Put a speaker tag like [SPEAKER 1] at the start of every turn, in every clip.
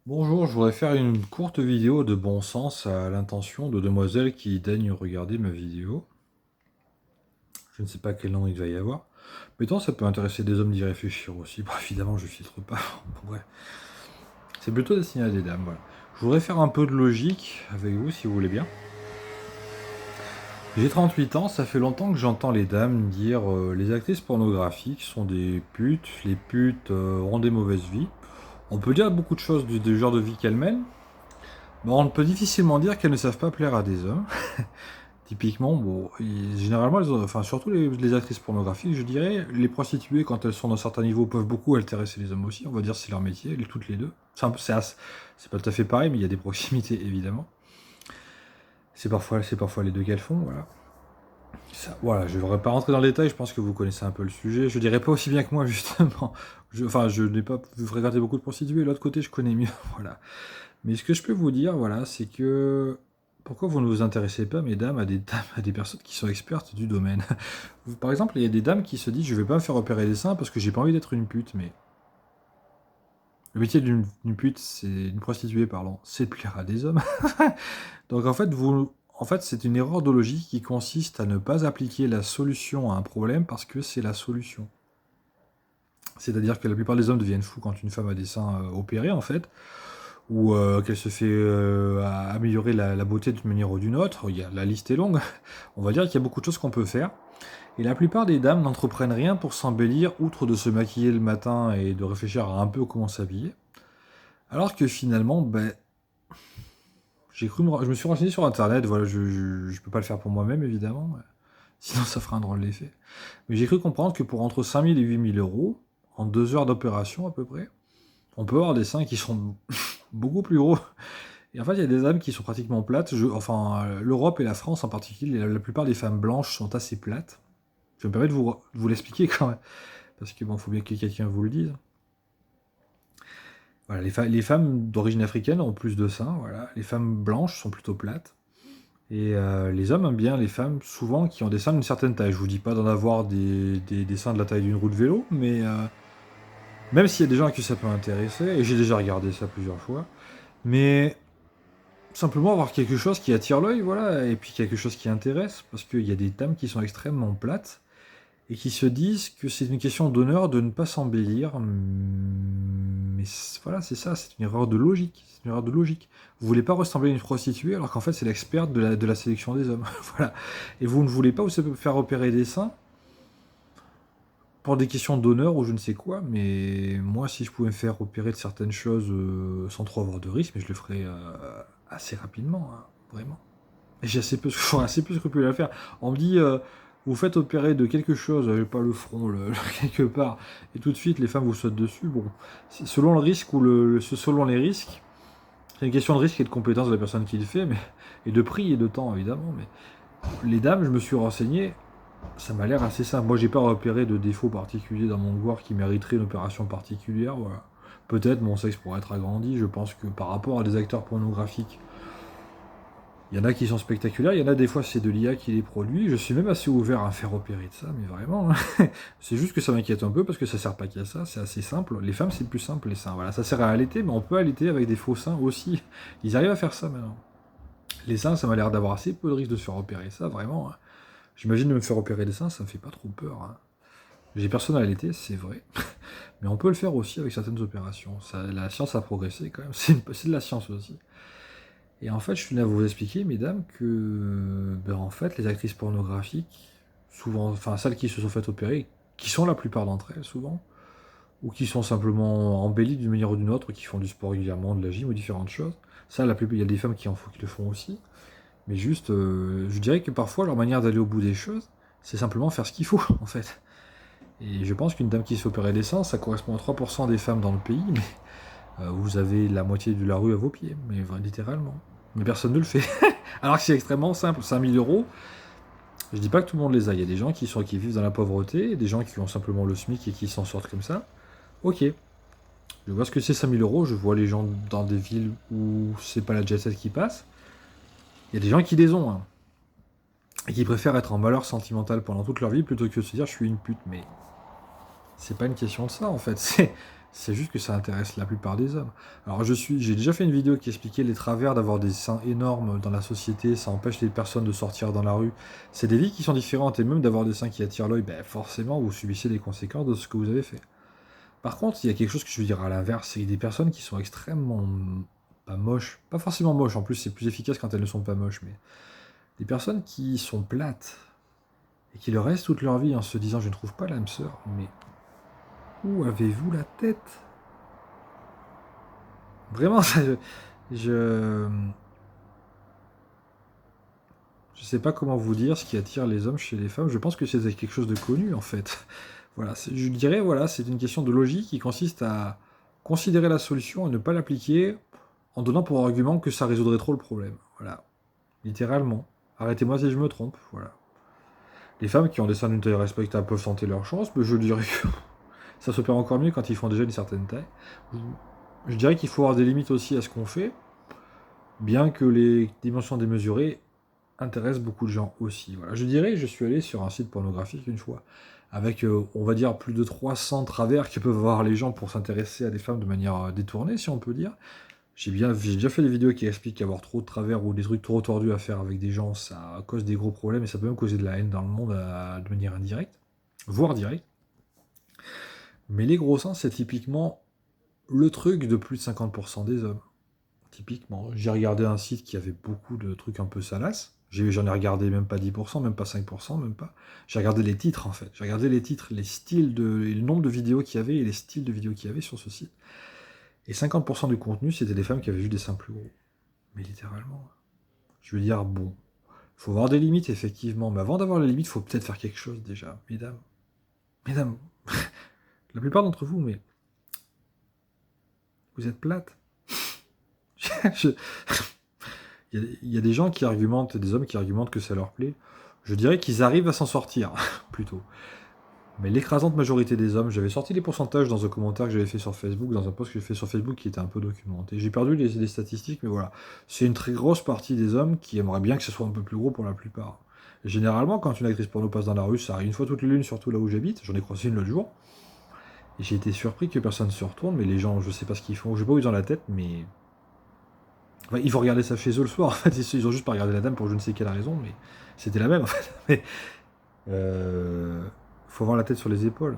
[SPEAKER 1] Bonjour, je voudrais faire une courte vidéo de bon sens à l'intention de demoiselles qui daignent regarder ma vidéo. Je ne sais pas quel nom il va y avoir. Mais tant ça peut intéresser des hommes d'y réfléchir aussi. Bon, évidemment, je filtre pas. Bon, bref. C'est plutôt destiné à des dames, voilà. Je voudrais faire un peu de logique avec vous, si vous voulez bien. J'ai 38 ans, ça fait longtemps que j'entends les dames dire les actrices pornographiques sont des putes, les putes ont des mauvaises vies. On peut dire beaucoup de choses du genre de vie qu'elles mènent. Bon, on peut difficilement dire qu'elles ne savent pas plaire à des hommes. Typiquement, bon, généralement, enfin, surtout les actrices pornographiques, je dirais, les prostituées, quand elles sont d'un certain niveau, peuvent beaucoup intéresser les hommes aussi. On va dire que c'est leur métier, toutes les deux. C'est pas tout à fait pareil, mais il y a des proximités, évidemment. C'est parfois les deux qu'elles font, voilà. Voilà, je ne vais pas rentrer dans le détail, je pense que vous connaissez un peu le sujet. Je dirais pas aussi bien que moi, justement. Je n'ai pas fréquenté beaucoup de prostituées, l'autre côté, je connais mieux, voilà. Mais ce que je peux vous dire, voilà, c'est que pourquoi vous ne vous intéressez pas, mesdames, à des personnes qui sont expertes du domaine. Par exemple, il y a des dames qui se disent, je vais pas me faire opérer les seins parce que j'ai pas envie d'être une pute, mais le métier d'une pute, c'est une prostituée, pardon, c'est de plaire à des hommes. Donc en fait, c'est une erreur de logique qui consiste à ne pas appliquer la solution à un problème parce que c'est la solution. C'est-à-dire que la plupart des hommes deviennent fous quand une femme a des seins opérés, en fait, ou qu'elle se fait améliorer la beauté d'une manière ou d'une autre. La liste est longue. On va dire qu'il y a beaucoup de choses qu'on peut faire. Et la plupart des dames n'entreprennent rien pour s'embellir, outre de se maquiller le matin et de réfléchir à un peu comment s'habiller. Alors que finalement, ben, je me suis renseigné sur internet, voilà, je peux pas le faire pour moi-même évidemment, sinon ça fera un drôle d'effet. Mais j'ai cru comprendre que pour entre 5000 et 8000 euros, en 2 heures d'opération à peu près, on peut avoir des seins qui sont beaucoup plus gros. Et en fait, il y a des âmes qui sont pratiquement plates. L'Europe et la France en particulier, la plupart des femmes blanches sont assez plates. Je me permets de vous l'expliquer quand même, parce que bon, faut bien que quelqu'un vous le dise. Voilà, les femmes d'origine africaine ont plus de seins, voilà. Les femmes blanches sont plutôt plates. Et les hommes aiment bien les femmes, souvent, qui ont des seins d'une certaine taille. Je vous dis pas d'en avoir des seins de la taille d'une roue de vélo, mais même s'il y a des gens à qui ça peut intéresser, et j'ai déjà regardé ça plusieurs fois, mais simplement avoir quelque chose qui attire l'œil, voilà, et puis quelque chose qui intéresse, parce qu'il y a des dames qui sont extrêmement plates, et qui se disent que c'est une question d'honneur de ne pas s'embellir, mais voilà, c'est ça, c'est une erreur de logique, c'est une erreur de logique. Vous voulez pas ressembler à une prostituée, alors qu'en fait c'est l'experte de la sélection des hommes, voilà. Et vous ne voulez pas vous faire opérer des seins, pour des questions d'honneur ou je ne sais quoi, mais moi, si je pouvais me faire opérer de certaines choses sans trop avoir de risque, mais je le ferais assez rapidement, hein, vraiment. Et j'aurais assez peu scrupuleux à le faire. On me dit, vous faites opérer de quelque chose, pas le front, quelque part, et tout de suite les femmes vous sautent dessus. Bon, selon le risque ou selon les risques, c'est une question de risque et de compétence de la personne qui le fait, mais et de prix et de temps évidemment. Mais les dames, je me suis renseigné, ça m'a l'air assez simple. Moi, j'ai pas repéré de défaut particulier dans mon corps qui mériterait une opération particulière. Voilà. Peut-être mon sexe pourrait être agrandi. Je pense que par rapport à des acteurs pornographiques, il y en a qui sont spectaculaires. Il y en a des fois, c'est de l'IA qui les produit. Je suis même assez ouvert à me faire opérer de ça, mais vraiment. C'est juste que ça m'inquiète un peu parce que ça sert pas qu'à ça. C'est assez simple. Les femmes, c'est plus simple, les seins. Voilà, ça sert à allaiter, mais on peut allaiter avec des faux seins aussi. Ils arrivent à faire ça maintenant. Les seins, ça m'a l'air d'avoir assez peu de risque de se faire opérer. Ça, vraiment. Hein. J'imagine de me faire opérer des seins, ça me fait pas trop peur. Hein. J'ai personne à l'été, c'est vrai. Mais on peut le faire aussi avec certaines opérations. La science a progressé quand même. C'est de la science aussi. Et en fait, je tenais à vous expliquer, mesdames, que en fait, les actrices pornographiques, souvent, enfin celles qui se sont faites opérer, qui sont la plupart d'entre elles souvent, ou qui sont simplement embellies d'une manière ou d'une autre, qui font du sport régulièrement, de la gym ou différentes choses. Ça, il y a des femmes qui le font aussi. Mais juste, je dirais que parfois, leur manière d'aller au bout des choses, c'est simplement faire ce qu'il faut, en fait. Et je pense qu'une dame qui se fait opérer des seins, ça correspond à 3% des femmes dans le pays, mais vous avez la moitié de la rue à vos pieds, mais littéralement. Mais personne ne le fait. Alors que c'est extrêmement simple. 5000 euros, je dis pas que tout le monde les a. Il y a des gens qui vivent dans la pauvreté, des gens qui ont simplement le SMIC et qui s'en sortent comme ça. Ok. Je vois ce que c'est 5000 euros, je vois les gens dans des villes où c'est pas la jet set qui passe. Il y a des gens qui les ont, hein, et qui préfèrent être en malheur sentimental pendant toute leur vie plutôt que de se dire je suis une pute. Mais c'est pas une question de ça en fait. C'est juste que ça intéresse la plupart des hommes. Alors j'ai déjà fait une vidéo qui expliquait les travers d'avoir des seins énormes dans la société, ça empêche les personnes de sortir dans la rue. C'est des vies qui sont différentes, et même d'avoir des seins qui attirent l'œil, ben forcément vous subissez les conséquences de ce que vous avez fait. Par contre, il y a quelque chose que je veux dire à l'inverse, c'est des personnes qui sont extrêmement pas moches, pas forcément moches, en plus c'est plus efficace quand elles ne sont pas moches, mais des personnes qui sont plates et qui le restent toute leur vie en se disant je ne trouve pas l'âme sœur, mais où avez-vous la tête? Vraiment, je je sais pas comment vous dire ce qui attire les hommes chez les femmes. Je pense que c'est quelque chose de connu en fait. Voilà, je dirais voilà, c'est une question de logique qui consiste à considérer la solution et ne pas l'appliquer en donnant pour argument que ça résoudrait trop le problème. Voilà, littéralement. Arrêtez-moi si je me trompe. Voilà. Les femmes qui ont des seins d'une taille respectable peuvent tenter leur chance, mais je dirais que ça s'opère encore mieux quand ils font déjà une certaine taille. Je dirais qu'il faut avoir des limites aussi à ce qu'on fait, bien que les dimensions démesurées intéressent beaucoup de gens aussi. Voilà. Je dirais, je suis allé sur un site pornographique une fois, avec, on va dire, plus de 300 travers que peuvent avoir les gens pour s'intéresser à des femmes de manière détournée, si on peut dire. J'ai déjà fait des vidéos qui expliquent qu'avoir trop de travers ou des trucs trop tordus à faire avec des gens, ça cause des gros problèmes et ça peut même causer de la haine dans le monde de manière indirecte, voire directe. Mais les gros seins, c'est typiquement le truc de plus de 50% des hommes. Typiquement, j'ai regardé un site qui avait beaucoup de trucs un peu salaces. J'en ai regardé même pas 10%, même pas 5%, même pas. J'ai regardé les titres en fait. J'ai regardé les titres, les styles et le nombre de vidéos qu'il y avait et les styles de vidéos qu'il y avait sur ce site. Et 50% du contenu, c'était des femmes qui avaient vu des seins plus gros. Mais littéralement. Je veux dire, bon, il faut avoir des limites effectivement, mais avant d'avoir les limites, il faut peut-être faire quelque chose déjà. Mesdames, mesdames, la plupart d'entre vous, mais vous êtes plates. Je- Il y a des gens qui argumentent, des hommes qui argumentent que ça leur plaît. Je dirais qu'ils arrivent à s'en sortir, plutôt. Mais l'écrasante majorité des hommes, j'avais sorti les pourcentages dans un commentaire que j'avais fait sur Facebook, dans un post que j'ai fait sur Facebook qui était un peu documenté. J'ai perdu les statistiques, mais voilà. C'est une très grosse partie des hommes qui aimeraient bien que ce soit un peu plus gros pour la plupart. Et généralement, quand une actrice porno passe dans la rue, ça arrive une fois toutes les lunes, surtout là où j'habite. J'en ai croisé une l'autre jour. Et j'ai été surpris que personne ne se retourne, mais les gens, je sais pas ce qu'ils font. Je sais pas où ils ont la tête, mais enfin, ils vont regarder ça chez eux le soir. En fait, ils ont juste pas regardé la dame pour je ne sais quelle raison, mais c'était la même en fait. Mais, faut avoir la tête sur les épaules.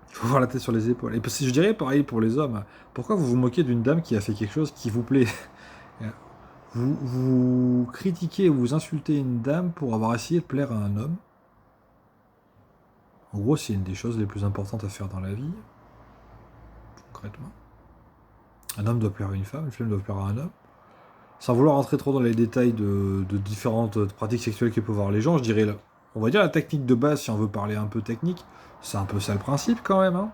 [SPEAKER 1] Il faut avoir la tête sur les épaules. Et je dirais pareil pour les hommes. Pourquoi vous vous moquez d'une dame qui a fait quelque chose qui vous plaît? Vous critiquez ou vous insultez une dame pour avoir essayé de plaire à un homme. En gros, c'est une des choses les plus importantes à faire dans la vie, concrètement. Un homme doit plaire à une femme doit plaire à un homme. Sans vouloir rentrer trop dans les détails de différentes pratiques sexuelles que peuvent avoir les gens, je dirais, on va dire la technique de base, si on veut parler un peu technique, c'est un peu ça le principe quand même. Hein.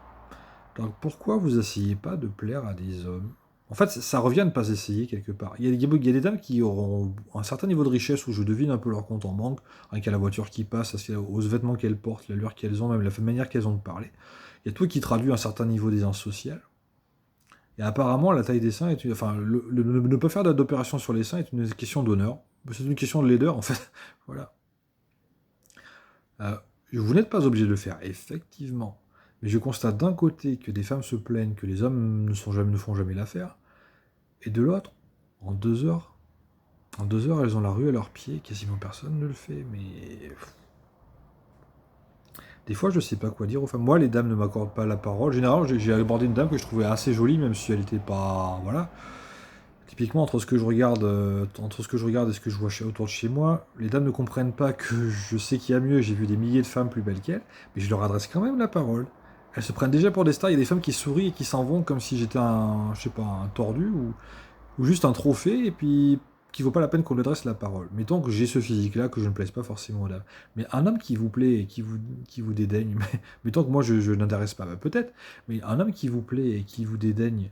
[SPEAKER 1] Donc pourquoi vous essayez pas de plaire à des hommes? En fait, ça revient à ne pas essayer quelque part. Il y a des dames qui auront un certain niveau de richesse où je devine un peu leur compte en banque, avec la voiture qui passe, aux vêtements qu'elles portent, l'allure qu'elles ont, même la manière qu'elles ont de parler. Il y a tout qui traduit un certain niveau d'aisance sociale. Et apparemment, la taille des seins est enfin, ne pas faire d'opération sur les seins est une question d'honneur. C'est une question de laideur, en fait. Voilà. Euh, vous n'êtes pas obligé de le faire, effectivement. Mais je constate d'un côté que des femmes se plaignent que les hommes ne font jamais l'affaire, et de l'autre, en 2 heures, elles ont la rue à leurs pieds, quasiment personne ne le fait, mais des fois, je sais pas quoi dire aux femmes. Moi, les dames ne m'accordent pas la parole. Généralement, j'ai abordé une dame que je trouvais assez jolie, même si elle n'était pas. Voilà. Typiquement, entre ce que je regarde, et ce que je vois autour de chez moi, les dames ne comprennent pas que je sais qu'il y a mieux. J'ai vu des milliers de femmes plus belles qu'elles, mais je leur adresse quand même la parole. Elles se prennent déjà pour des stars. Il y a des femmes qui sourient et qui s'en vont comme si j'étais un, je sais pas, un tordu ou juste un trophée, et puis qui vaut pas la peine qu'on lui adresse la parole. Mettons que j'ai ce physique-là, que je ne plaise pas forcément aux dames. Mais un homme qui vous plaît et qui vous dédaigne, mettons que moi je n'intéresse pas, bah, peut-être, mais un homme qui vous plaît et qui vous dédaigne,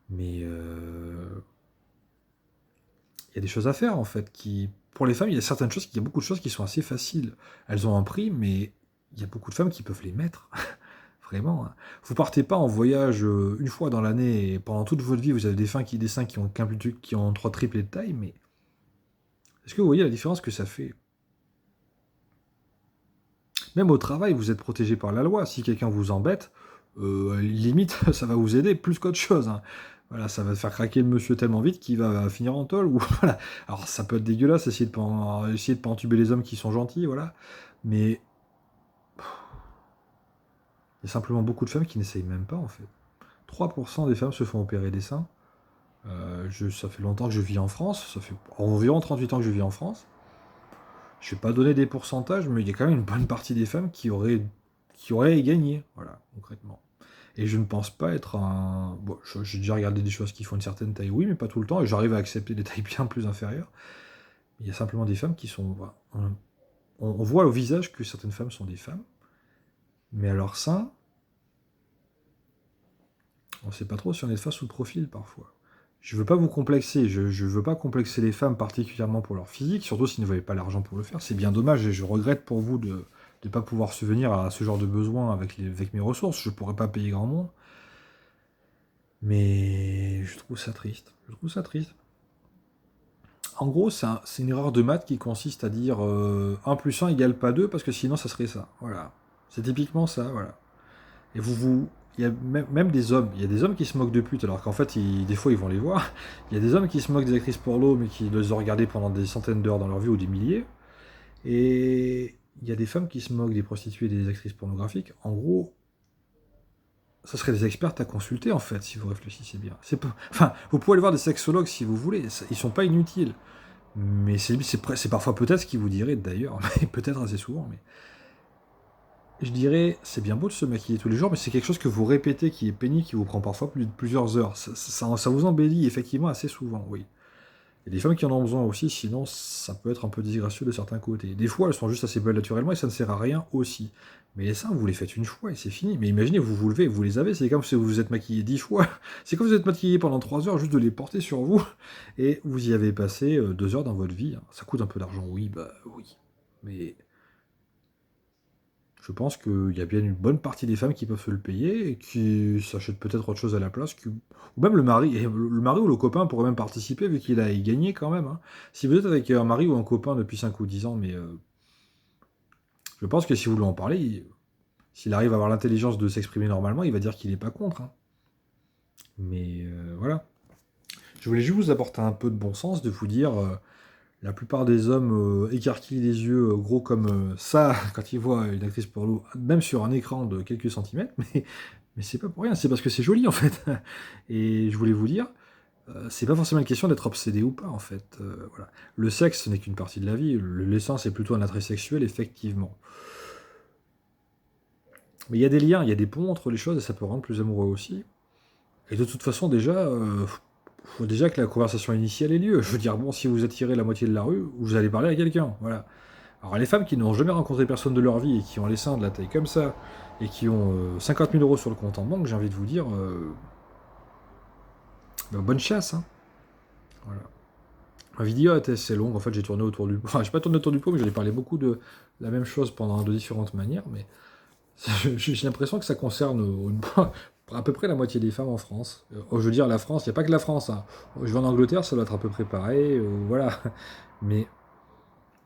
[SPEAKER 1] mais il y a des choses à faire en fait. Pour les femmes, il y a beaucoup de choses qui sont assez faciles. Elles ont un prix, mais il y a beaucoup de femmes qui peuvent les mettre. Vraiment. Hein. Vous partez pas en voyage une fois dans l'année et pendant toute votre vie, vous avez des seins qui ont 3 triplés de taille, mais est-ce que vous voyez la différence que ça fait? Même au travail, vous êtes protégé par la loi. Si quelqu'un vous embête, limite, ça va vous aider plus qu'autre chose, hein. Voilà, ça va faire craquer le monsieur tellement vite qu'il va finir en tôle. Ou voilà. Alors ça peut être dégueulasse, essayer de pas entuber les hommes qui sont gentils, voilà. Mais il y a simplement beaucoup de femmes qui n'essayent même pas, en fait. 3% des femmes se font opérer des seins. Ça fait longtemps que je vis en France, ça fait environ 38 ans que je vis en France. Je ne vais pas donner des pourcentages, mais il y a quand même une bonne partie des femmes qui auraient à y gagner, voilà, concrètement. Et je ne pense pas être un... Bon, j'ai déjà regardé des choses qui font une certaine taille, oui, mais pas tout le temps, et j'arrive à accepter des tailles bien plus inférieures. Il y a simplement des femmes qui sont... Voilà, on voit au visage que certaines femmes sont des femmes, mais à leur sein, on ne sait pas trop si on est de face ou de profil parfois. Je veux pas vous complexer, je veux pas complexer les femmes particulièrement pour leur physique, surtout s'ils ne n'avaient pas l'argent pour le faire. C'est bien dommage et je regrette pour vous de ne pas pouvoir subvenir à ce genre de besoin avec mes ressources. Je pourrais pas payer grand monde. Mais je trouve ça triste. Je trouve ça triste. En gros, c'est une erreur de maths qui consiste à dire 1 plus 1 égale pas 2 parce que sinon ça serait ça. Voilà. C'est typiquement ça, voilà. Et il y a même des hommes, il y a des hommes qui se moquent de putes, alors qu'en fait, des fois, ils vont les voir. Il y a des hommes qui se moquent des actrices porno, mais qui les ont regardées pendant des centaines d'heures dans leur vie, ou des milliers. Et il y a des femmes qui se moquent des prostituées et des actrices pornographiques. En gros, ça serait des expertes à consulter, en fait, si vous réfléchissez bien. Enfin, vous pouvez aller voir des sexologues si vous voulez, ils sont pas inutiles. Mais c'est parfois peut-être ce qu'ils vous diraient, d'ailleurs, mais peut-être assez souvent, mais... Je dirais, c'est bien beau de se maquiller tous les jours, mais c'est quelque chose que vous répétez, qui est pénible, qui vous prend parfois plusieurs heures. Ça vous embellit effectivement assez souvent, oui. Il y a des femmes qui en ont besoin aussi, sinon ça peut être un peu disgracieux de certains côtés. Des fois, elles sont juste assez belles naturellement et ça ne sert à rien aussi. Mais les seins, vous les faites une fois et c'est fini. Mais imaginez, vous vous levez, vous les avez, c'est comme si vous vous êtes maquillé 10 fois. C'est comme si vous êtes maquillé pendant 3 heures juste de les porter sur vous. Et vous y avez passé 2 heures dans votre vie, hein. Ça coûte un peu d'argent, oui, bah oui. Mais je pense qu'il y a bien une bonne partie des femmes qui peuvent se le payer et qui s'achètent peut-être autre chose à la place. Ou même le mari. Et le mari ou le copain pourrait même participer vu qu'il a y gagné quand même, hein. Si vous êtes avec un mari ou un copain depuis 5 ou 10 ans, mais je pense que si vous lui en parlez, s'il arrive à avoir l'intelligence de s'exprimer normalement, il va dire qu'il n'est pas contre, hein. Mais voilà. Je voulais juste vous apporter un peu de bon sens, de vous dire... La plupart des hommes écarquillent les yeux gros comme ça quand ils voient une actrice porno, même sur un écran de quelques centimètres, mais c'est pas pour rien, c'est parce que c'est joli en fait. Et je voulais vous dire, c'est pas forcément une question d'être obsédé ou pas en fait. Voilà. Le sexe, ce n'est qu'une partie de la vie, l'essence est plutôt un attrait sexuel, effectivement. Mais il y a des liens, il y a des ponts entre les choses et ça peut rendre plus amoureux aussi. Et de toute façon, déjà, faut déjà que la conversation initiale ait lieu. Je veux dire, bon, si vous attirez la moitié de la rue, vous allez parler à quelqu'un, voilà. Alors les femmes qui n'ont jamais rencontré personne de leur vie et qui ont les seins de la taille comme ça, et qui ont 50 000 euros sur le compte en banque, j'ai envie de vous dire, bah, bonne chasse, hein. Voilà. Ma vidéo était assez longue, en fait j'ai tourné autour du... Enfin, j'ai pas tourné autour du pot, mais j'en ai parlé beaucoup de la même chose pendant de différentes manières, mais j'ai l'impression que ça concerne à peu près la moitié des femmes en France. Je veux dire, la France, il n'y a pas que la France, hein. Je vais en Angleterre, ça doit être à peu près pareil, voilà. Mais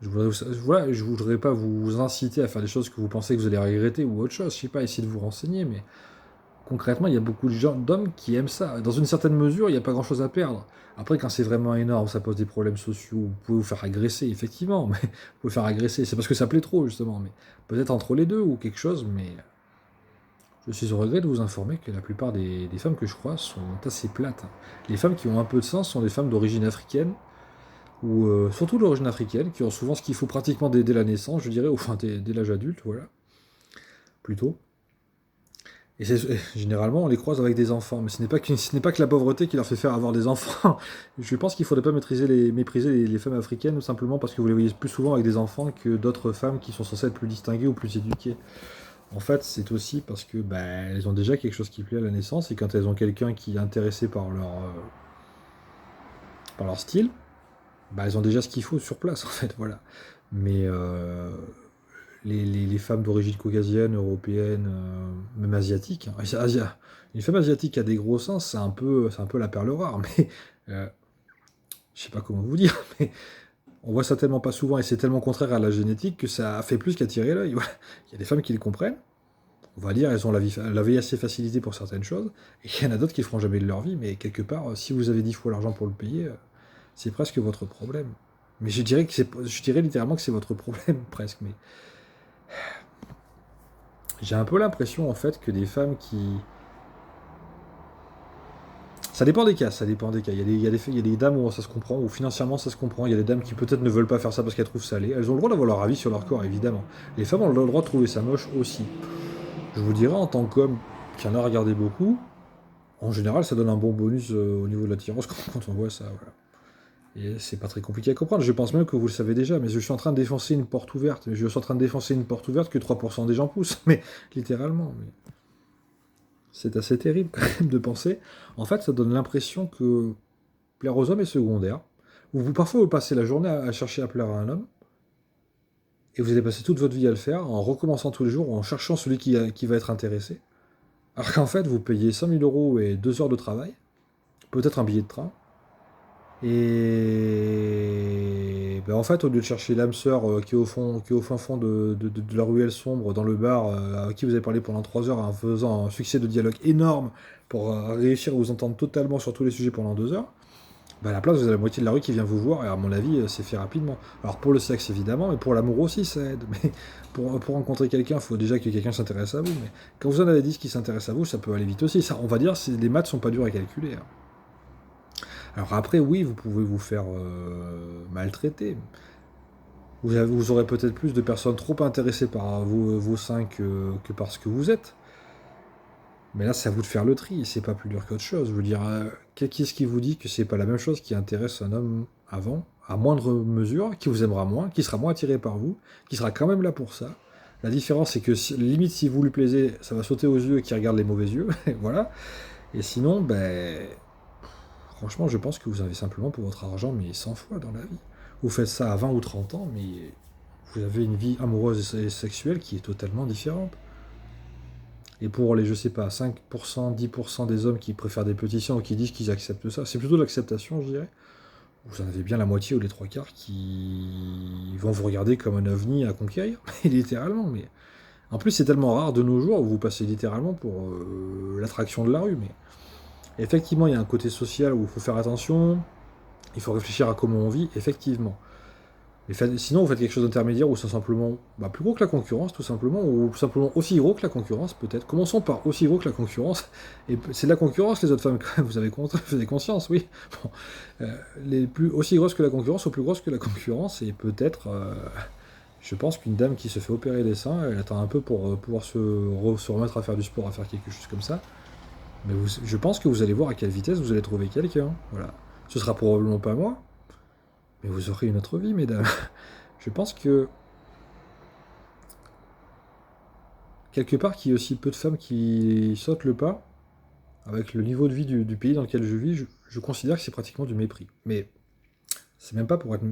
[SPEAKER 1] je voudrais pas vous inciter à faire des choses que vous pensez que vous allez regretter ou autre chose. Je sais pas, essayez de vous renseigner, mais concrètement, il y a beaucoup d'hommes qui aiment ça. Dans une certaine mesure, il n'y a pas grand-chose à perdre. Après, quand c'est vraiment énorme, ça pose des problèmes sociaux, vous pouvez vous faire agresser, effectivement, mais vous pouvez vous faire agresser. C'est parce que ça plaît trop, justement, mais peut-être entre les deux ou quelque chose, mais je suis au regret de vous informer que la plupart des femmes que je crois sont assez plates. Les femmes qui ont un peu de sens sont des femmes d'origine africaine, ou surtout d'origine africaine, qui ont souvent ce qu'il faut pratiquement dès la naissance, je dirais, enfin dès l'âge adulte, voilà, plutôt. Et généralement, on les croise avec des enfants, mais ce n'est pas que la pauvreté qui leur fait faire avoir des enfants. Je pense qu'il ne faudrait pas mépriser les femmes africaines, tout simplement parce que vous les voyez plus souvent avec des enfants que d'autres femmes qui sont censées être plus distinguées ou plus éduquées. En fait, c'est aussi parce que bah, elles ont déjà quelque chose qui plaît à la naissance, et quand elles ont quelqu'un qui est intéressé par leur style, bah, elles ont déjà ce qu'il faut sur place, en fait, voilà. Mais les femmes d'origine caucasienne, européenne, même asiatique, hein, une femme asiatique qui a des gros seins, c'est un peu la perle rare, mais je sais pas comment vous dire, mais on voit ça tellement pas souvent, et c'est tellement contraire à la génétique que ça fait plus qu'attirer l'œil. Voilà. Il y a des femmes qui le comprennent, On va dire, elles ont la vie assez facilitée pour certaines choses, et il y en a d'autres qui ne feront jamais de leur vie, mais quelque part, si vous avez 10 fois l'argent pour le payer, c'est presque votre problème. Mais je dirais littéralement que c'est votre problème, presque. Mais j'ai un peu l'impression, en fait, que des femmes qui... Ça dépend des cas, ça dépend des cas. Il y a des dames où ça se comprend, où financièrement ça se comprend. Il y a des dames qui peut-être ne veulent pas faire ça parce qu'elles trouvent ça laid. Elles ont le droit d'avoir leur avis sur leur corps, évidemment. Les femmes ont le droit de trouver ça moche aussi. Je vous dirais, en tant qu'homme qui en a regardé beaucoup, en général, ça donne un bon bonus au niveau de l'attirance quand on voit ça. Voilà. Et c'est pas très compliqué à comprendre. Je pense même que vous le savez déjà, mais je suis en train de défoncer une porte ouverte. Je suis en train de défoncer une porte ouverte que 3% des gens poussent. Mais littéralement. Mais... C'est assez terrible quand même de penser. En fait, ça donne l'impression que plaire aux hommes est secondaire. Parfois, vous passez la journée à chercher à plaire à un homme, et vous allez passer toute votre vie à le faire, en recommençant tous les jours, en cherchant celui qui va être intéressé. Alors qu'en fait, vous payez 5000 euros et 2 heures de travail, peut-être un billet de train, et ben en fait, au lieu de chercher l'âme sœur qui est au fin fond de la ruelle sombre, dans le bar, à qui vous avez parlé pendant 3 heures en faisant un succès de dialogue énorme pour réussir à vous entendre totalement sur tous les sujets pendant 2 heures, ben à la place, vous avez la moitié de la rue qui vient vous voir, et à mon avis, c'est fait rapidement. Alors pour le sexe, évidemment, mais pour l'amour aussi, ça aide. Mais pour rencontrer quelqu'un, il faut déjà que quelqu'un s'intéresse à vous. Mais quand vous en avez 10 qui s'intéressent à vous, ça peut aller vite aussi. Ça, on va dire, les maths sont pas durs à calculer, hein. Alors après, oui, vous pouvez vous faire maltraiter. Vous aurez peut-être plus de personnes trop intéressées par vos seins que par ce que vous êtes. Mais là, c'est à vous de faire le tri, c'est pas plus dur qu'autre chose. Je veux dire, qu'est-ce qui vous dit que c'est pas la même chose qui intéresse un homme avant, à moindre mesure, qui vous aimera moins, qui sera moins attiré par vous, qui sera quand même là pour ça. La différence, c'est que limite, si vous lui plaisez, ça va sauter aux yeux et qu'il regarde les mauvais yeux, et voilà. Et sinon, ben, franchement, je pense que vous avez simplement pour votre argent, mais 100 fois dans la vie. Vous faites ça à 20 ou 30 ans, mais vous avez une vie amoureuse et sexuelle qui est totalement différente. Et pour les, je sais pas, 5%, 10% des hommes qui préfèrent des pétitions ou qui disent qu'ils acceptent ça, c'est plutôt l'acceptation, je dirais. Vous en avez bien la moitié ou les trois quarts qui vont vous regarder comme un ovni à conquérir, littéralement. Mais en plus, c'est tellement rare de nos jours, vous passez littéralement pour l'attraction de la rue. Mais effectivement, il y a un côté social où il faut faire attention, il faut réfléchir à comment on vit, effectivement. Mais sinon, vous faites quelque chose d'intermédiaire où c'est simplement plus gros que la concurrence, tout simplement, ou simplement aussi gros que la concurrence, peut-être. Commençons par aussi gros que la concurrence. Et c'est de la concurrence, les autres femmes, quand même, vous avez conscience, oui. Bon, les plus aussi grosses que la concurrence, ou plus grosses que la concurrence, et peut-être, je pense qu'une dame qui se fait opérer les seins, elle attend un peu pour pouvoir se remettre à faire du sport, à faire quelque chose comme ça. Mais je pense que vous allez voir à quelle vitesse vous allez trouver quelqu'un. Voilà. Ce sera probablement pas moi, mais vous aurez une autre vie, mesdames. Je pense que, quelque part, qu'il y ait aussi peu de femmes qui sautent le pas, avec le niveau de vie du pays dans lequel je vis, je considère que c'est pratiquement du mépris. Mais c'est même pas pour être,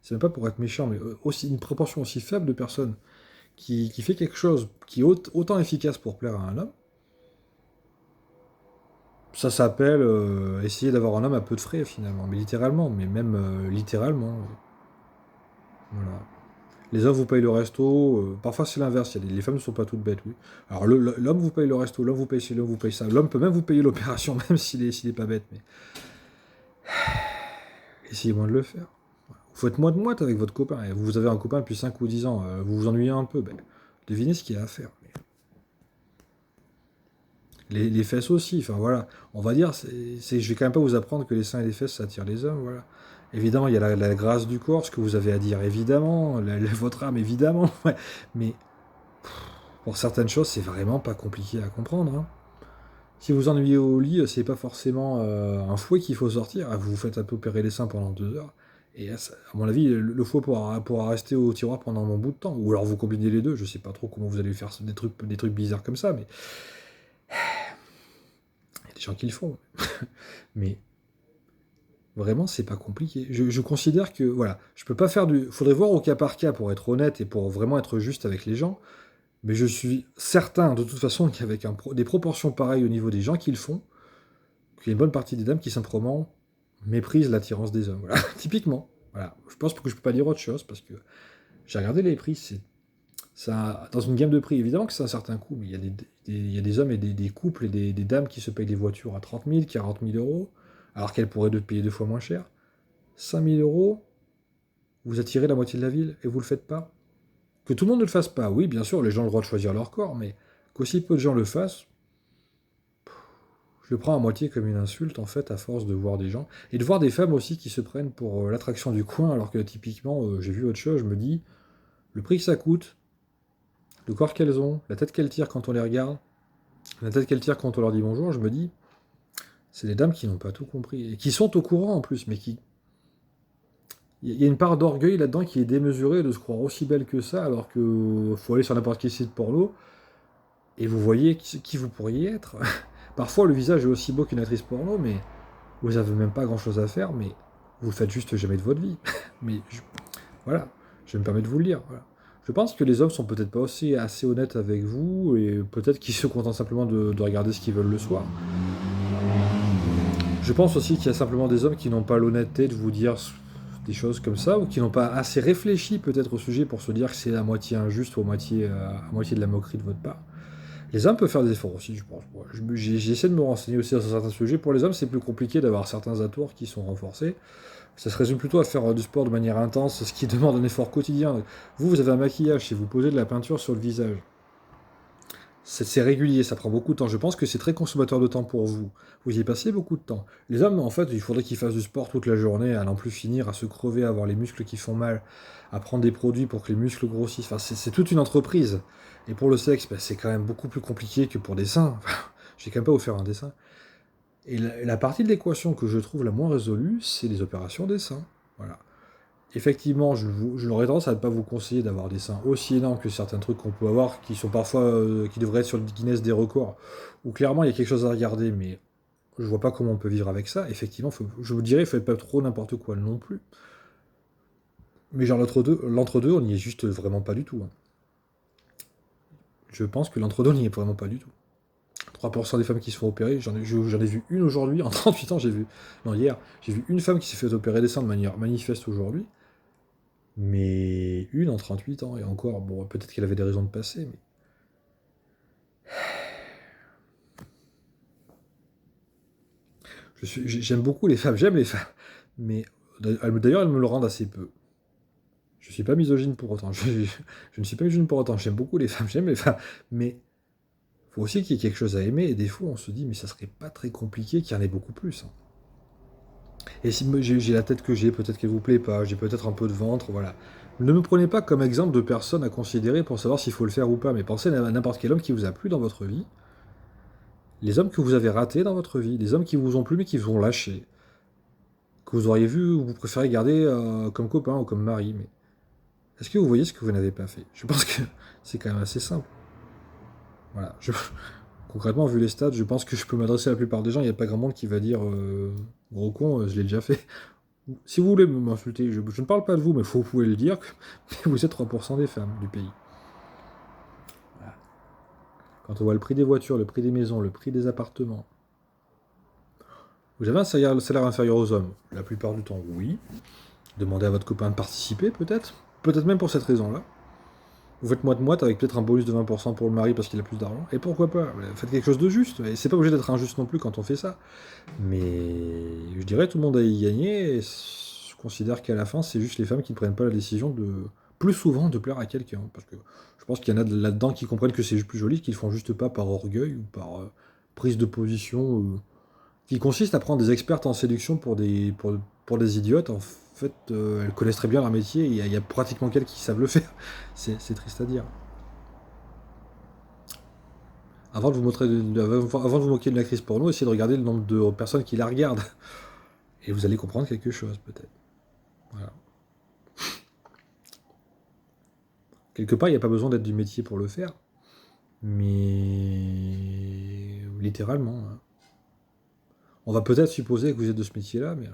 [SPEAKER 1] c'est même pas pour être méchant, mais aussi une proportion aussi faible de personnes qui fait quelque chose qui est autant efficace pour plaire à un homme, ça s'appelle essayer d'avoir un homme à peu de frais, finalement. Mais littéralement, mais même littéralement. Voilà. Les hommes vous payent le resto, parfois c'est l'inverse, les femmes ne sont pas toutes bêtes, oui. Alors l'homme vous paye le resto, l'homme vous paye ci, l'homme vous paye ça. L'homme peut même vous payer l'opération, même s'il est pas bête, mais essayez moins de le faire. Voilà. Vous faites moins de moite avec votre copain, et vous avez un copain depuis 5 ou 10 ans, vous vous ennuyez un peu, ben, devinez ce qu'il y a à faire. Les fesses aussi, enfin voilà. On va dire, je vais quand même pas vous apprendre que les seins et les fesses, ça attire les hommes, voilà. Évidemment, il y a la grâce du corps, ce que vous avez à dire, évidemment, votre âme, évidemment, ouais. Mais pour certaines choses, c'est vraiment pas compliqué à comprendre, hein. Si vous ennuyez au lit, c'est pas forcément un fouet qu'il faut sortir. Vous vous faites un peu opérer les seins pendant 2 heures. Et à mon avis, le fouet pourra rester au tiroir pendant un bon bout de temps. Ou alors vous combinez les deux, je sais pas trop comment vous allez faire des trucs bizarres comme ça, mais il y a des gens qui le font. Mais vraiment, c'est pas compliqué. Je considère que, voilà, je peux pas faire du... Faudrait voir au cas par cas pour être honnête et pour vraiment être juste avec les gens. Mais je suis certain, de toute façon, qu'avec des proportions pareilles au niveau des gens qui le font, qu'il y a une bonne partie des dames qui simplement méprisent l'attirance des hommes. Voilà, typiquement. Voilà. Je pense que je peux pas dire autre chose, parce que j'ai regardé les prix, dans une gamme de prix, évidemment que c'est un certain coût, mais il y a des hommes et des couples et des dames qui se payent des voitures à 30 000, 40 000 euros, alors qu'elles pourraient payer deux fois moins cher. 5 000 euros, vous attirez la moitié de la ville et vous le faites pas. Que tout le monde ne le fasse pas, oui, bien sûr, les gens ont le droit de choisir leur corps, mais qu'aussi peu de gens le fassent, je le prends à moitié comme une insulte, en fait, à force de voir des gens. Et de voir des femmes aussi qui se prennent pour l'attraction du coin, alors que typiquement, j'ai vu autre chose, je me dis, le prix que ça coûte, le corps qu'elles ont, la tête qu'elles tirent quand on les regarde, la tête qu'elles tirent quand on leur dit bonjour, je me dis, c'est des dames qui n'ont pas tout compris, et qui sont au courant en plus, mais qui... Il y a une part d'orgueil là-dedans qui est démesurée de se croire aussi belle que ça, alors que faut aller sur n'importe quel site porno, et vous voyez qui vous pourriez être. Parfois, le visage est aussi beau qu'une actrice porno, mais vous avez même pas grand-chose à faire, mais vous le faites juste jamais de votre vie. Mais voilà, je me permets de vous le dire. Voilà. Je pense que les hommes sont peut-être pas aussi assez honnêtes avec vous, et peut-être qu'ils se contentent simplement de regarder ce qu'ils veulent le soir. Je pense aussi qu'il y a simplement des hommes qui n'ont pas l'honnêteté de vous dire des choses comme ça, ou qui n'ont pas assez réfléchi peut-être au sujet pour se dire que c'est à moitié injuste ou à moitié de la moquerie de votre part. Les hommes peuvent faire des efforts aussi, je pense. Ouais, j'essaie de me renseigner aussi sur certains sujets. Pour les hommes, c'est plus compliqué d'avoir certains atours qui sont renforcés. Ça se résume plutôt à faire du sport de manière intense, ce qui demande un effort quotidien. Vous avez un maquillage, si vous posez de la peinture sur le visage. C'est régulier, ça prend beaucoup de temps. Je pense que c'est très consommateur de temps pour vous. Vous y passez beaucoup de temps. Les hommes, en fait, il faudrait qu'ils fassent du sport toute la journée, à n'en plus finir, à se crever, à avoir les muscles qui font mal, à prendre des produits pour que les muscles grossissent. Enfin, c'est toute une entreprise. Et pour le sexe, bah, c'est quand même beaucoup plus compliqué que pour des seins. J'ai quand même pas offert un dessin. Et la partie de l'équation que je trouve la moins résolue, c'est les opérations des seins. Voilà. Effectivement, j'aurais tendance à ne pas vous conseiller d'avoir des seins aussi énormes que certains trucs qu'on peut avoir, qui sont parfois, qui devraient être sur le Guinness des records, où clairement il y a quelque chose à regarder, mais je vois pas comment on peut vivre avec ça. Effectivement, je vous dirais, faites pas trop n'importe quoi non plus. Mais genre l'entre-deux, on n'y est juste vraiment pas du tout, hein. Je pense que l'entre-deux, on n'y est vraiment pas du tout. 3% des femmes qui se font opérer, j'en ai vu une aujourd'hui, en 38 ans, hier, j'ai vu une femme qui s'est fait opérer des seins de manière manifeste aujourd'hui. Mais une en 38 ans, et encore, bon, peut-être qu'elle avait des raisons de passer, mais... J'aime beaucoup les femmes, j'aime les femmes, mais d'ailleurs, elles me le rendent assez peu. Je suis pas misogyne pour autant, je ne suis pas misogyne pour autant, j'aime beaucoup les femmes, j'aime les femmes, mais faut aussi qu'il y ait quelque chose à aimer, et des fois, on se dit, mais ça serait pas très compliqué qu'il y en ait beaucoup plus, hein. Et si j'ai la tête que j'ai, peut-être qu'elle vous plaît pas, j'ai peut-être un peu de ventre, voilà. Ne me prenez pas comme exemple de personne à considérer pour savoir s'il faut le faire ou pas, mais pensez à n'importe quel homme qui vous a plu dans votre vie, les hommes que vous avez ratés dans votre vie, les hommes qui vous ont plu mais qui vous ont lâché, que vous auriez vu ou vous préférez garder comme copain ou comme mari, mais est-ce que vous voyez ce que vous n'avez pas fait? Je pense que c'est quand même assez simple. Voilà. Concrètement, vu les stats, je pense que je peux m'adresser à la plupart des gens, il n'y a pas grand monde qui va dire gros con, je l'ai déjà fait. Si vous voulez m'insulter, je ne parle pas de vous, mais vous pouvez le dire, que vous êtes 3% des femmes du pays. Voilà. Quand on voit le prix des voitures, le prix des maisons, le prix des appartements, vous avez un salaire inférieur aux hommes? La plupart du temps, oui. Demandez à votre copain de participer, peut-être. Peut-être même pour cette raison-là. Vous faites moite-moite avec peut-être un bonus de 20% pour le mari parce qu'il a plus d'argent. Et pourquoi pas? Faites quelque chose de juste. Et c'est pas obligé d'être injuste non plus quand on fait ça. Mais je dirais tout le monde a y gagné. Et je considère qu'à la fin, c'est juste les femmes qui ne prennent pas la décision de, plus souvent, de plaire à quelqu'un. Parce que je pense qu'il y en a là-dedans qui comprennent que c'est plus joli, qu'ils le font juste pas par orgueil ou par prise de position. Qui consiste à prendre des expertes en séduction pour des idiotes. En fait, elles connaissent très bien leur métier et il y a pratiquement qu'elles qui savent le faire. C'est triste à dire. Avant de vous moquer de l'actrice porno, essayez de regarder le nombre de personnes qui la regardent. Et vous allez comprendre quelque chose, peut-être. Voilà. Quelque part, il n'y a pas besoin d'être du métier pour le faire. Mais... littéralement, hein. On va peut-être supposer que vous êtes de ce métier-là, mais...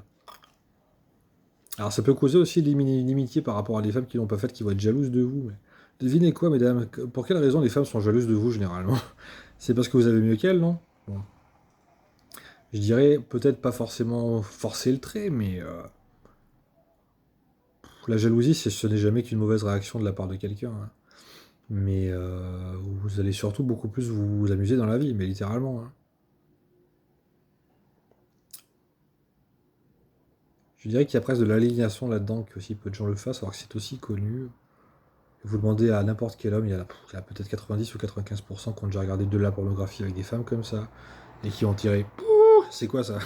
[SPEAKER 1] Alors ça peut causer aussi de l'inimitié par rapport à des femmes qui l'ont pas fait, qui vont être jalouses de vous. Mais... devinez quoi, mesdames? Pour quelle raison les femmes sont jalouses de vous, généralement? C'est parce que vous avez mieux qu'elles, non? Bon. Je dirais peut-être pas forcément forcer le trait, mais... la jalousie, ce n'est jamais qu'une mauvaise réaction de la part de quelqu'un, hein. Mais vous allez surtout beaucoup plus vous amuser dans la vie, mais littéralement, hein. Je dirais qu'il y a presque de l'aliénation là-dedans, que aussi peu de gens le fassent, alors que c'est aussi connu. Vous demandez à n'importe quel homme, il y a peut-être 90 ou 95% qui ont déjà regardé de la pornographie avec des femmes comme ça, et qui ont tiré Pouh, c'est quoi ça?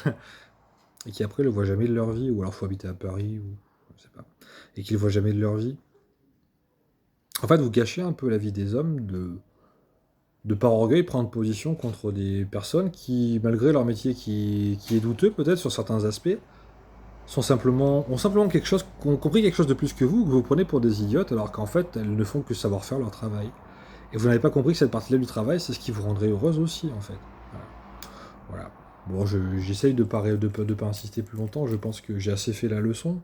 [SPEAKER 1] Et qui après le voient jamais de leur vie, ou alors faut habiter à Paris, ou je sais pas, et qu'ils le voient jamais de leur vie. En fait, vous gâchez un peu la vie des hommes de par orgueil prendre position contre des personnes qui, malgré leur métier qui est douteux peut-être sur certains aspects, ont simplement quelque chose, ont compris quelque chose de plus que vous prenez pour des idiotes, alors qu'en fait, elles ne font que savoir faire leur travail. Et vous n'avez pas compris que cette partie-là du travail, c'est ce qui vous rendrait heureuse aussi, en fait. Voilà. Bon, j'essaye de pas insister plus longtemps, je pense que j'ai assez fait la leçon.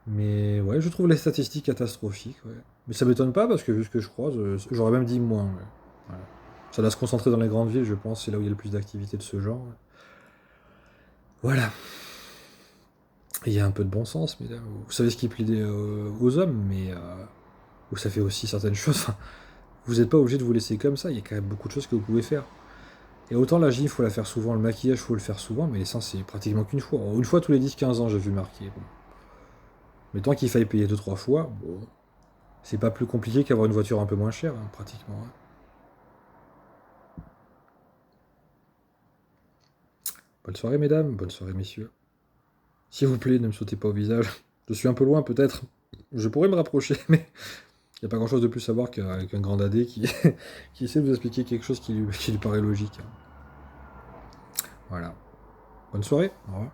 [SPEAKER 1] Mais ouais, je trouve les statistiques catastrophiques, ouais. Mais ça m'étonne pas, parce que vu ce que je croise, j'aurais même dit moins, ouais. Voilà. Ça doit se concentrer dans les grandes villes, je pense, c'est là où il y a le plus d'activités de ce genre, ouais. Voilà. Il y a un peu de bon sens, mesdames. Vous savez ce qui plaît aux hommes, mais ça fait aussi certaines choses. Enfin, vous n'êtes pas obligé de vous laisser comme ça. Il y a quand même beaucoup de choses que vous pouvez faire. Et autant la gym, il faut la faire souvent, le maquillage, il faut le faire souvent, mais les seins, c'est pratiquement qu'une fois. Une fois tous les 10-15 ans, j'ai vu marquer. Bon. Mais tant qu'il faille payer deux trois fois, bon, c'est pas plus compliqué qu'avoir une voiture un peu moins chère, hein, pratiquement, hein. Bonne soirée, mesdames. Bonne soirée, messieurs. S'il vous plaît, ne me sautez pas au visage. Je suis un peu loin, peut-être. Je pourrais me rapprocher, mais il n'y a pas grand-chose de plus à voir qu'un grand dadé qui essaie de vous expliquer quelque chose qui lui paraît logique, hein. Voilà. Bonne soirée. Au revoir.